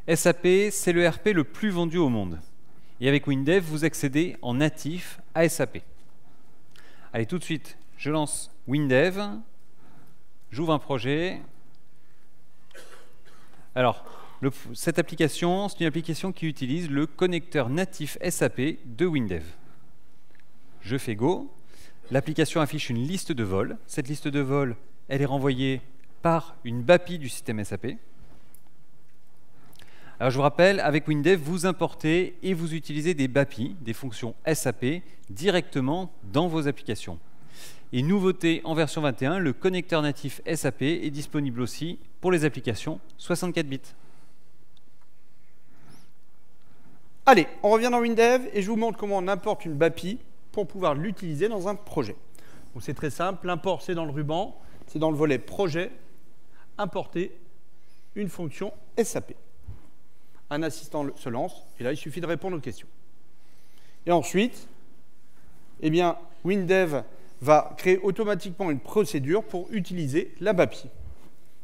SAP, c'est le ERP le plus vendu au monde. Et avec WinDev, vous accédez en natif à SAP. Allez, tout de suite, je lance WinDev, j'ouvre un projet. Alors, cette application, c'est une application qui utilise le connecteur natif SAP de WinDev. Je fais Go. L'application affiche une liste de vols. Cette liste de vols, elle est renvoyée par une BAPI du système SAP. Alors je vous rappelle, avec WinDev, vous importez et vous utilisez des BAPI, des fonctions SAP, directement dans vos applications. Et nouveauté en version 21, le connecteur natif SAP est disponible aussi pour les applications 64 bits. Allez, on revient dans WinDev et je vous montre comment on importe une BAPI pour pouvoir l'utiliser dans un projet. Donc c'est très simple, l'import c'est dans le ruban, c'est dans le volet projet, importer une fonction SAP. Un assistant se lance et là il suffit de répondre aux questions. Et ensuite, eh bien, WinDev va créer automatiquement une procédure pour utiliser la BAPI. Vous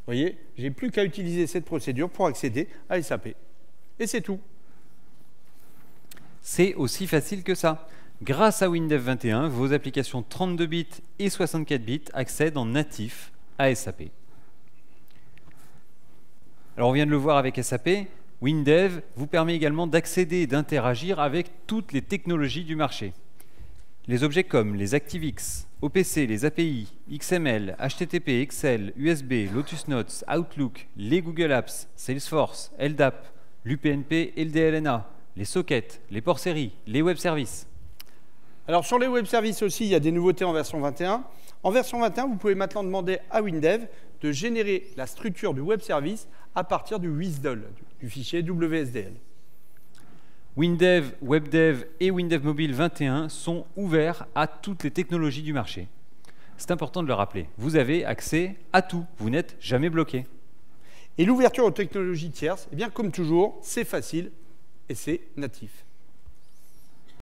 voyez, j'ai plus qu'à utiliser cette procédure pour accéder à SAP. Et c'est tout. C'est aussi facile que ça. Grâce à WinDev 21, vos applications 32 bits et 64 bits accèdent en natif à SAP. Alors on vient de le voir avec SAP, WinDev vous permet également d'accéder et d'interagir avec toutes les technologies du marché. Les objets comme les ActiveX, OPC, les API, XML, HTTP, Excel, USB, Lotus Notes, Outlook, les Google Apps, Salesforce, LDAP, l'UPnP et le DLNA, les sockets, les ports séries, les web services. Alors sur les web services aussi, il y a des nouveautés en version 21. En version 21, vous pouvez maintenant demander à WinDev de générer la structure du web service à partir du WSDL, du fichier WSDL. WinDev, WebDev et WinDev Mobile 21 sont ouverts à toutes les technologies du marché. C'est important de le rappeler. Vous avez accès à tout. Vous n'êtes jamais bloqué. Et l'ouverture aux technologies tierces, eh bien, comme toujours, c'est facile et c'est natif.